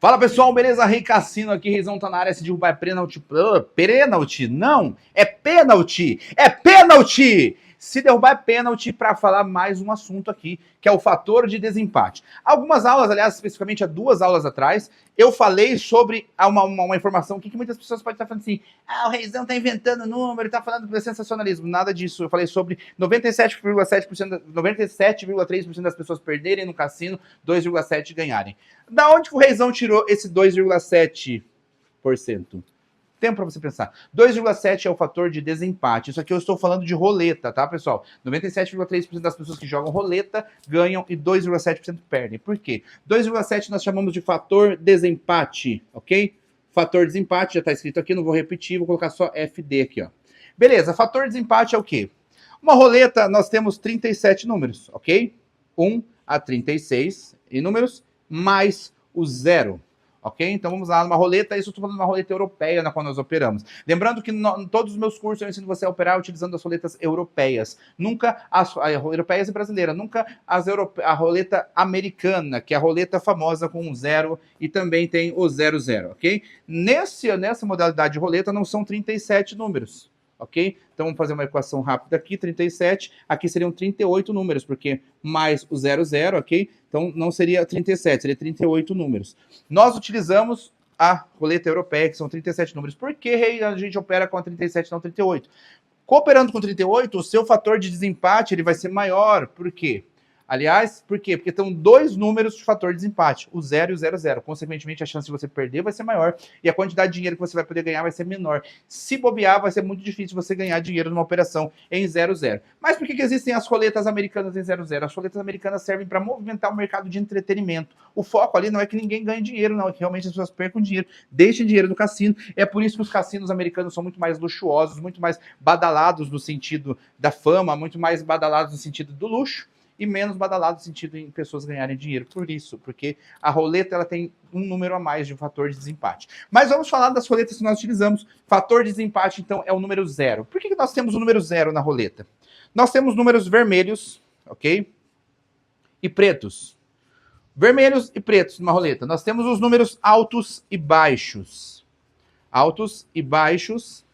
Fala pessoal, beleza? Rei Cassino aqui, Reizão tá na área, se derrubar é pênalti. Pênalti? Não, é pênalti! É pênalti! Se derrubar é pênalti para falar mais um assunto aqui, que é o fator de desempate. Algumas aulas, aliás, especificamente há 2 aulas atrás, eu falei sobre uma informação que muitas pessoas podem estar falando assim: o Reizão tá inventando número, tá falando de sensacionalismo. Nada disso. Eu falei sobre 97,7%, 97,3% das pessoas perderem no cassino, 2,7% ganharem. Da onde que o Reizão tirou esse 2,7%? Tempo para você pensar. 2,7 é o fator de desempate. Isso aqui eu estou falando de roleta, tá, pessoal? 97,3% das pessoas que jogam roleta ganham e 2,7% perdem. Por quê? 2,7 nós chamamos de fator desempate, ok? Fator desempate já está escrito aqui, não vou repetir, vou colocar só FD aqui, ó. Beleza, fator desempate é o quê? Uma roleta, nós temos 37 números, ok? 1 a 36 em números, mais o 0. Ok? Então vamos lá, numa roleta, isso eu estou falando de uma roleta europeia na qual nós operamos. Lembrando que em todos os meus cursos eu ensino você a operar utilizando as roletas europeias. Nunca as europeias e brasileiras, nunca a roleta americana, que é a roleta famosa com um 0 e também tem o 00, ok? Nessa modalidade de roleta não são 37 números. Ok? Então vamos fazer uma equação rápida aqui, 37, aqui seriam 38 números, porque mais o 00, ok? Então não seria 37, seria 38 números. Nós utilizamos a roleta europeia, que são 37 números. Por que a gente opera com a 37 não 38? Cooperando com 38, o seu fator de desempate ele vai ser maior. Por quê? Aliás, por quê? Porque estão 2 números de fator de desempate, o 0 e o 00. Consequentemente, a chance de você perder vai ser maior e a quantidade de dinheiro que você vai poder ganhar vai ser menor. Se bobear, vai ser muito difícil você ganhar dinheiro numa operação em 00. Mas por que existem as roletas americanas em 00? As roletas americanas servem para movimentar o mercado de entretenimento. O foco ali não é que ninguém ganhe dinheiro, não, é que realmente as pessoas percam dinheiro, deixem dinheiro no cassino. É por isso que os cassinos americanos são muito mais luxuosos, muito mais badalados no sentido da fama, muito mais badalados no sentido do luxo, e menos badalado no sentido em pessoas ganharem dinheiro. Por isso, porque a roleta ela tem um número a mais de fator de desempate. Mas vamos falar das roletas que nós utilizamos. Fator de desempate, então, é o número 0. Por que nós temos o número 0 na roleta? Nós temos números vermelhos, ok? E pretos. Vermelhos e pretos numa roleta. Nós temos os números altos e baixos. Altos e baixos.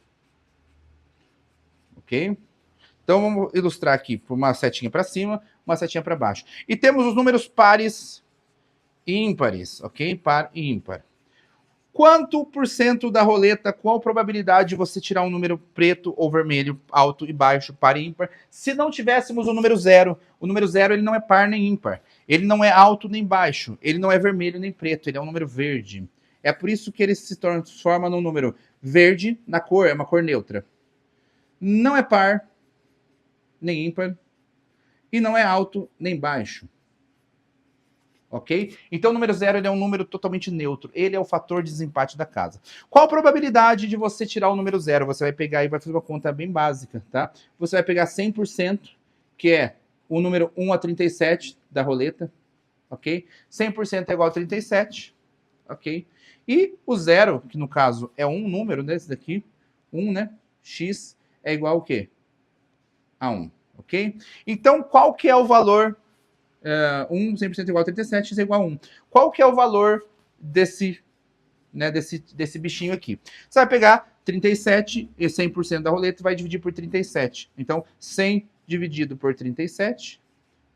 Ok? Então vamos ilustrar aqui por uma setinha para cima, uma setinha para baixo. E temos os números pares e ímpares, ok? Par e ímpar. Quanto por cento da roleta, qual probabilidade de você tirar um número preto ou vermelho, alto e baixo, par e ímpar, se não tivéssemos o número 0? O número 0 ele não é par nem ímpar. Ele não é alto nem baixo. Ele não é vermelho nem preto. Ele é um número verde. É por isso que ele se transforma num número verde na cor, é uma cor neutra. Não é par nem ímpar, e não é alto nem baixo. Ok? Então o número 0 ele é um número totalmente neutro. Ele é o fator de desempate da casa. Qual a probabilidade de você tirar o número 0? Você vai pegar e vai fazer uma conta bem básica, tá? Você vai pegar 100%, que é o número 1 a 37 da roleta, ok? 100% é igual a 37, ok? E o 0, que no caso é um número, né? Esse daqui, 1, né? X é igual ao quê? A 1, ok? Então, qual que é o valor? 1, 100% igual a 37, x é igual a 1. Qual que é o valor desse bichinho aqui? Você vai pegar 37 e 100% da roleta e vai dividir por 37. Então, 100 dividido por 37,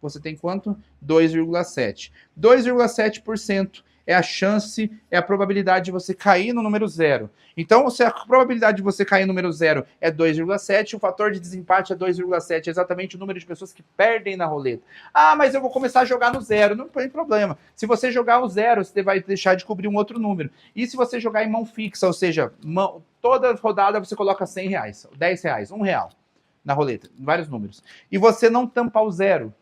você tem quanto? 2,7. 2,7% é a chance, é a probabilidade de você cair no número 0. Então, se a probabilidade de você cair no número 0 é 2,7, o fator de desempate é 2,7, é exatamente o número de pessoas que perdem na roleta. Ah, mas eu vou começar a jogar no 0, não tem problema. Se você jogar o 0, você vai deixar de cobrir um outro número. E se você jogar em mão fixa, ou seja, toda rodada você coloca R$100, R$10, R$1 na roleta, vários números, e você não tampar o 0,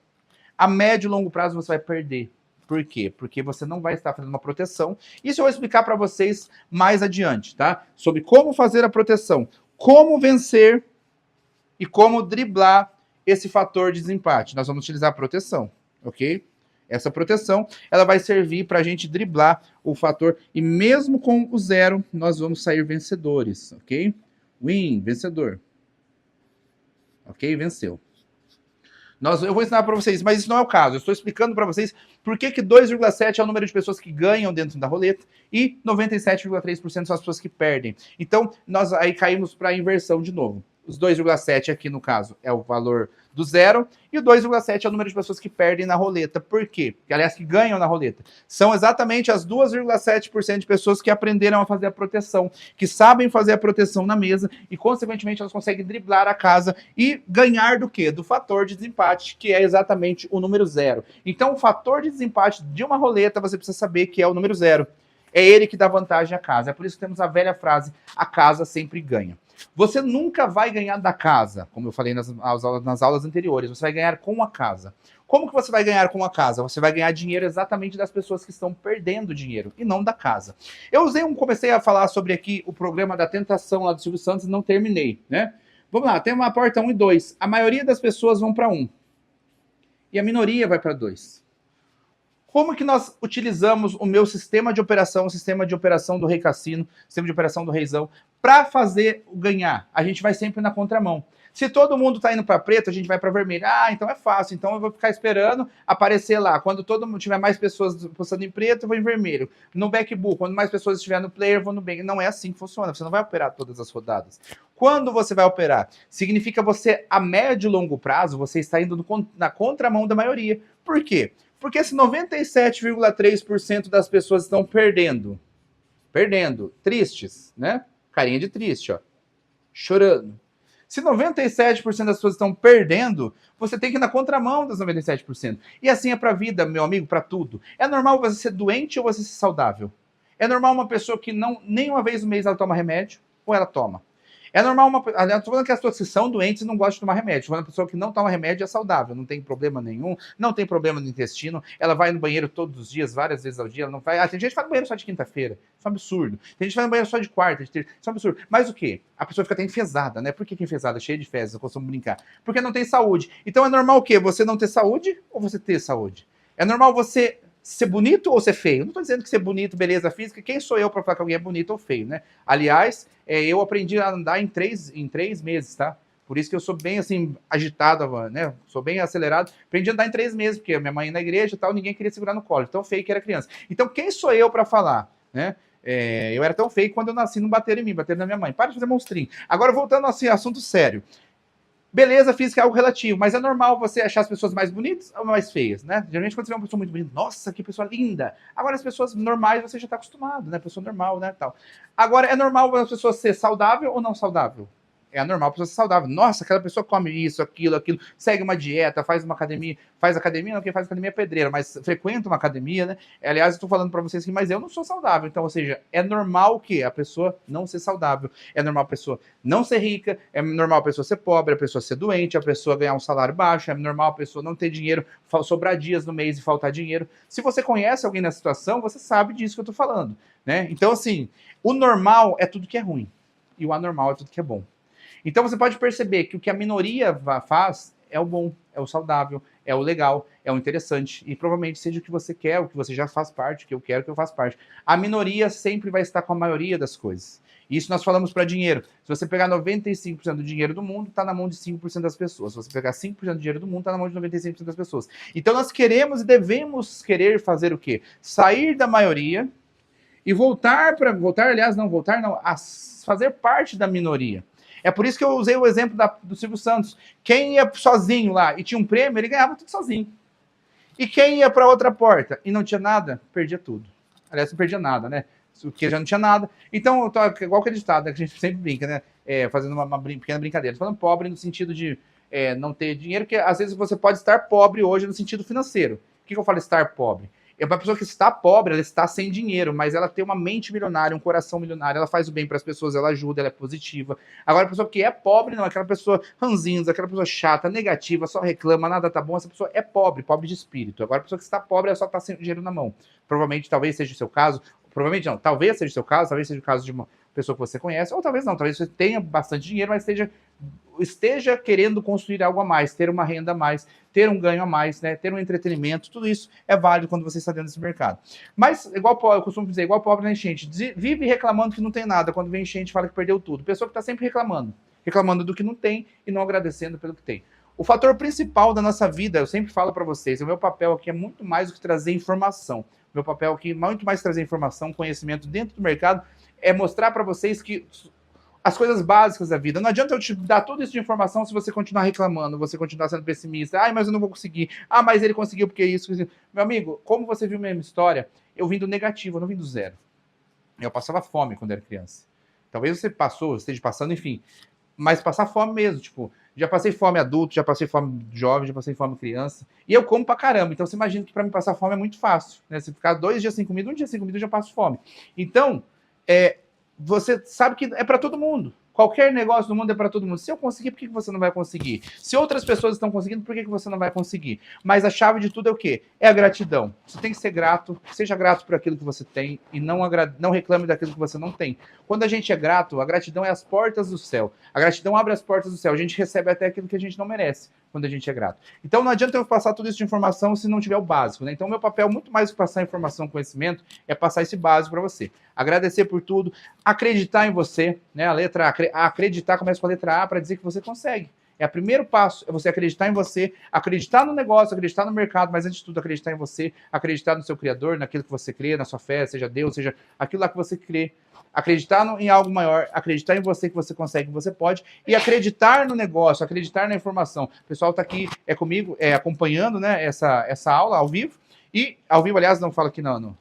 a médio e longo prazo você vai perder. Por quê? Porque você não vai estar fazendo uma proteção. Isso eu vou explicar para vocês mais adiante, tá? Sobre como fazer a proteção, como vencer e como driblar esse fator de desempate. Nós vamos utilizar a proteção, ok? Essa proteção, ela vai servir para a gente driblar o fator. E mesmo com o 0, nós vamos sair vencedores, ok? Win, vencedor. Ok? Venceu. Eu vou ensinar para vocês, mas isso não é o caso. Eu estou explicando para vocês Por que 2,7 é o número de pessoas que ganham dentro da roleta e 97,3% são as pessoas que perdem? Então, nós aí caímos para a inversão de novo. Os 2,7 aqui, no caso, é o valor do zero, e o 2,7 é o número de pessoas que perdem na roleta. Por quê? Que, aliás, que ganham na roleta. São exatamente as 2,7% de pessoas que aprenderam a fazer a proteção, que sabem fazer a proteção na mesa, e, consequentemente, elas conseguem driblar a casa e ganhar do quê? Do fator de desempate, que é exatamente o número zero. Então, o fator de desempate de uma roleta, você precisa saber que é o número zero. É ele que dá vantagem à casa. É por isso que temos a velha frase, a casa sempre ganha. Você nunca vai ganhar da casa, como eu falei nas aulas anteriores, você vai ganhar com a casa. Como que você vai ganhar com a casa? Você vai ganhar dinheiro exatamente das pessoas que estão perdendo dinheiro, e não da casa. Comecei a falar sobre aqui o programa da tentação lá do Silvio Santos e não terminei, né? Vamos lá, tem uma porta 1 e 2. A maioria das pessoas vão para 1. E a minoria vai para 2. Como que nós utilizamos o meu sistema de operação, o sistema de operação do Rei Cassino, o sistema de operação do Reizão, para fazer ganhar? A gente vai sempre na contramão. Se todo mundo está indo para preto, a gente vai para vermelho. Ah, então é fácil. Então eu vou ficar esperando aparecer lá. Quando todo mundo tiver mais pessoas postando em preto, eu vou em vermelho. No backbook, quando mais pessoas estiver no player, eu vou no back. Não é assim que funciona. Você não vai operar todas as rodadas. Quando você vai operar? Significa você, a médio e longo prazo, você está indo na contramão da maioria. Por quê? Porque se 97,3% das pessoas estão perdendo, tristes, né? Carinha de triste, ó, chorando. Se 97% das pessoas estão perdendo, você tem que ir na contramão das 97%. E assim é pra vida, meu amigo, pra tudo. É normal você ser doente ou você ser saudável? É normal uma pessoa que nem uma vez no mês ela toma remédio ou ela toma? É normal aliás, estou falando que as pessoas que são doentes não gostam de tomar remédio. Estou falando que a pessoa que não toma remédio é saudável, não tem problema nenhum, não tem problema no intestino, ela vai no banheiro todos os dias, várias vezes ao dia, ela não vai. Tem gente que vai no banheiro só de quinta-feira, isso é um absurdo. Tem gente que vai no banheiro só de quarta, de terça, isso é um absurdo. Mas o quê? A pessoa fica até enfesada, né? Por que enfesada? Cheia de fezes, eu costumo brincar. Porque não tem saúde. Então é normal o quê? Você não ter saúde ou você ter saúde? É normal você ser bonito ou ser feio? Não estou dizendo que ser bonito, beleza física, quem sou eu para falar que alguém é bonito ou feio, né? Aliás, eu aprendi a andar em três meses, tá? Por isso que eu sou bem, assim, agitado, né? Sou bem acelerado. Aprendi a andar em 3 meses, porque minha mãe na igreja e tal, ninguém queria segurar no colo. Tão feio que era criança. Então, quem sou eu para falar, né? Eu era tão feio que quando eu nasci não bateram em mim, bateram na minha mãe. Para de fazer monstrinho. Agora, voltando assim, assunto sério. Beleza física é algo relativo, mas é normal você achar as pessoas mais bonitas ou mais feias, né? Geralmente quando você vê uma pessoa muito bonita, nossa, que pessoa linda. Agora as pessoas normais você já está acostumado, né? Pessoa normal, né? Tal. Agora é normal a pessoa ser saudável ou não saudável? É normal a pessoa ser saudável. Nossa, aquela pessoa come isso, aquilo, segue uma dieta, faz academia, não, quem faz academia é pedreiro, mas frequenta uma academia, né? Aliás, eu tô falando para vocês que, mas eu não sou saudável. Então, ou seja, é normal que a pessoa não ser saudável, é normal a pessoa não ser rica, é normal a pessoa ser pobre, a pessoa ser doente, a pessoa ganhar um salário baixo, é normal a pessoa não ter dinheiro, sobrar dias no mês e faltar dinheiro. Se você conhece alguém nessa situação, você sabe disso que eu tô falando, né? Então, assim, o normal é tudo que é ruim e o anormal é tudo que é bom. Então você pode perceber que o que a minoria faz é o bom, é o saudável, é o legal, é o interessante. E provavelmente seja o que você quer, o que você já faz parte, o que eu quero, o que eu faço parte. A minoria sempre vai estar com a maioria das coisas. Isso nós falamos para dinheiro. Se você pegar 95% do dinheiro do mundo, está na mão de 5% das pessoas. Se você pegar 5% do dinheiro do mundo, está na mão de 95% das pessoas. Então nós queremos e devemos querer fazer o quê? Sair da maioria e voltar, a fazer parte da minoria. É por isso que eu usei o exemplo do Silvio Santos. Quem ia sozinho lá e tinha um prêmio, ele ganhava tudo sozinho. E quem ia para outra porta e não tinha nada, perdia tudo. Aliás, não perdia nada, né? Porque já não tinha nada. Então, igual aquele ditado, né, que a gente sempre brinca, né? Fazendo uma pequena brincadeira. Falando pobre no sentido de não ter dinheiro, porque às vezes você pode estar pobre hoje no sentido financeiro. O que eu falo estar pobre? É uma pessoa que está pobre, ela está sem dinheiro, mas ela tem uma mente milionária, um coração milionário, ela faz o bem para as pessoas, ela ajuda, ela é positiva. Agora, a pessoa que é pobre, não, aquela pessoa ranzinza, aquela pessoa chata, negativa, só reclama, nada tá bom, essa pessoa é pobre de espírito. Agora, a pessoa que está pobre, ela só está sem dinheiro na mão. Provavelmente, talvez seja o seu caso, provavelmente não, talvez seja o seu caso, talvez seja o caso de uma pessoa que você conhece, ou talvez não, talvez você tenha bastante dinheiro, mas esteja querendo construir algo a mais, ter uma renda a mais, ter um ganho a mais, né, ter um entretenimento, tudo isso é válido quando você está dentro desse mercado. Mas, igual eu costumo dizer, igual pobre na enchente, vive reclamando que não tem nada, quando vem enchente fala que perdeu tudo. Pessoa que está sempre reclamando do que não tem e não agradecendo pelo que tem. O fator principal da nossa vida, eu sempre falo para vocês, o meu papel aqui é muito mais do que trazer informação. Meu papel aqui, muito mais trazer informação, conhecimento dentro do mercado, é mostrar para vocês que as coisas básicas da vida. Não adianta eu te dar tudo isso de informação se você continuar reclamando, você continuar sendo pessimista. Ai, mas eu não vou conseguir. Ah, mas ele conseguiu porque isso. Meu amigo, como você viu minha história, eu vim do negativo, eu não vim do zero. Eu passava fome quando era criança. Talvez você passou, esteja passando, enfim. Mas passar fome mesmo, tipo, já passei fome adulto, já passei fome jovem, já passei fome criança. E eu como pra caramba. Então você imagina que pra mim passar fome é muito fácil. Né? Se ficar 2 dias sem comida, 1 dia sem comida, eu já passo fome. Então, você sabe que é pra todo mundo. Qualquer negócio do mundo é para todo mundo. Se eu conseguir, por que você não vai conseguir? Se outras pessoas estão conseguindo, por que você não vai conseguir? Mas a chave de tudo é o quê? É a gratidão. Você tem que ser grato, seja grato por aquilo que você tem e não reclame daquilo que você não tem. Quando a gente é grato, a gratidão é as portas do céu. A gratidão abre as portas do céu. A gente recebe até aquilo que a gente não merece quando a gente é grato. Então não adianta eu passar tudo isso de informação se não tiver o básico, né? Então meu papel, muito mais que passar informação, conhecimento, é passar esse básico para você. Agradecer por tudo, acreditar em você, né? A letra A, acreditar começa com a letra A para dizer que você consegue. É o primeiro passo, é você acreditar em você, acreditar no negócio, acreditar no mercado, mas antes de tudo acreditar em você, acreditar no seu Criador, naquilo que você crê, na sua fé, seja Deus, seja aquilo lá que você crê. Acreditar em algo maior, acreditar em você que você consegue, que você pode, e acreditar no negócio, acreditar na informação. O pessoal está aqui comigo, acompanhando, né, essa aula ao vivo, e ao vivo, aliás, não falo aqui não,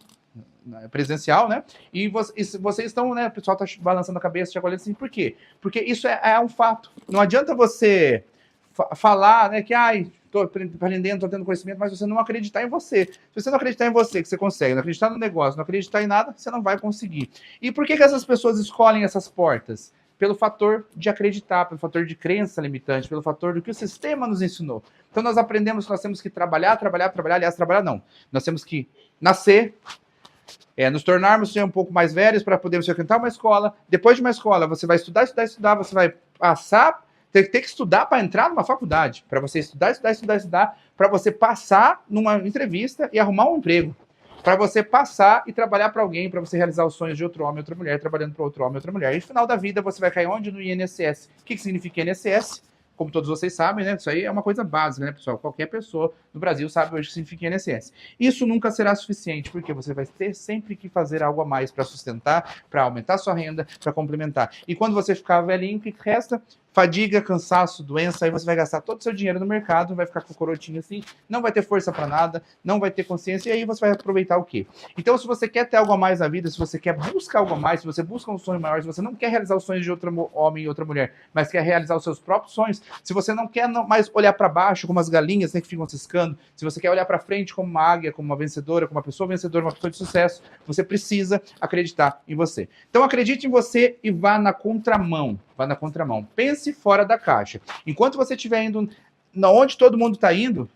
presencial, né? E vocês estão, né? O pessoal tá balançando a cabeça, chacoalhando assim, por quê? Porque isso é um fato. Não adianta você falar, né, que tô aprendendo, tô tendo conhecimento, mas você não acreditar em você. Se você não acreditar em você, que você consegue, não acreditar no negócio, não acreditar em nada, você não vai conseguir. E por que essas pessoas escolhem essas portas? Pelo fator de acreditar, pelo fator de crença limitante, pelo fator do que o sistema nos ensinou. Então nós aprendemos que nós temos que trabalhar, aliás, trabalhar não. Nós temos que nascer, nos tornarmos um pouco mais velhos para podermos frequentar uma escola. Depois de uma escola, você vai estudar, você vai passar, ter que estudar para entrar numa faculdade, para você estudar, para você passar numa entrevista e arrumar um emprego, para você passar e trabalhar para alguém, para você realizar os sonhos de outro homem, outra mulher, trabalhando para outro homem, outra mulher. E no final da vida, você vai cair onde? No INSS. O que significa INSS? Como todos vocês sabem, né? Isso aí é uma coisa básica, né, pessoal? Qualquer pessoa no Brasil sabe hoje o que significa INSS. Isso nunca será suficiente, porque você vai ter sempre que fazer algo a mais para sustentar, para aumentar sua renda, para complementar. E quando você ficar velhinho, o que resta? Fadiga, cansaço, doença, aí você vai gastar todo o seu dinheiro no mercado, vai ficar com o corotinho assim, não vai ter força para nada, não vai ter consciência, e aí você vai aproveitar o quê? Então, se você quer ter algo a mais na vida, se você quer buscar algo a mais, se você busca um sonho maior, se você não quer realizar os sonhos de outro homem e outra mulher, mas quer realizar os seus próprios sonhos, se você não quer mais olhar para baixo como as galinhas, né, que ficam ciscando, se você quer olhar para frente como uma águia, como uma vencedora, como uma pessoa vencedora, uma pessoa de sucesso, você precisa acreditar em você. Então, acredite em você e vá na contramão. Vá na contramão. Pense fora da caixa. Enquanto você estiver indo onde todo mundo está indo,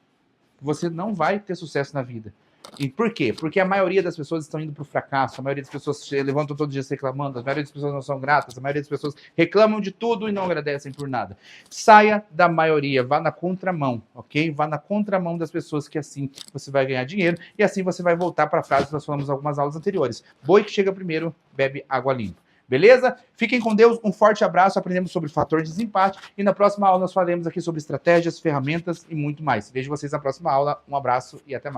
você não vai ter sucesso na vida. E por quê? Porque a maioria das pessoas estão indo para o fracasso, a maioria das pessoas se levantam todos os dias reclamando, a maioria das pessoas não são gratas, a maioria das pessoas reclamam de tudo e não agradecem por nada. Saia da maioria, vá na contramão, ok? Vá na contramão das pessoas, que assim você vai ganhar dinheiro e assim você vai voltar para a frase que nós falamos em algumas aulas anteriores. Boi que chega primeiro, bebe água limpa. Beleza? Fiquem com Deus, um forte abraço, aprendemos sobre o fator de desempate e na próxima aula nós falaremos aqui sobre estratégias, ferramentas e muito mais. Vejo vocês na próxima aula, um abraço e até mais.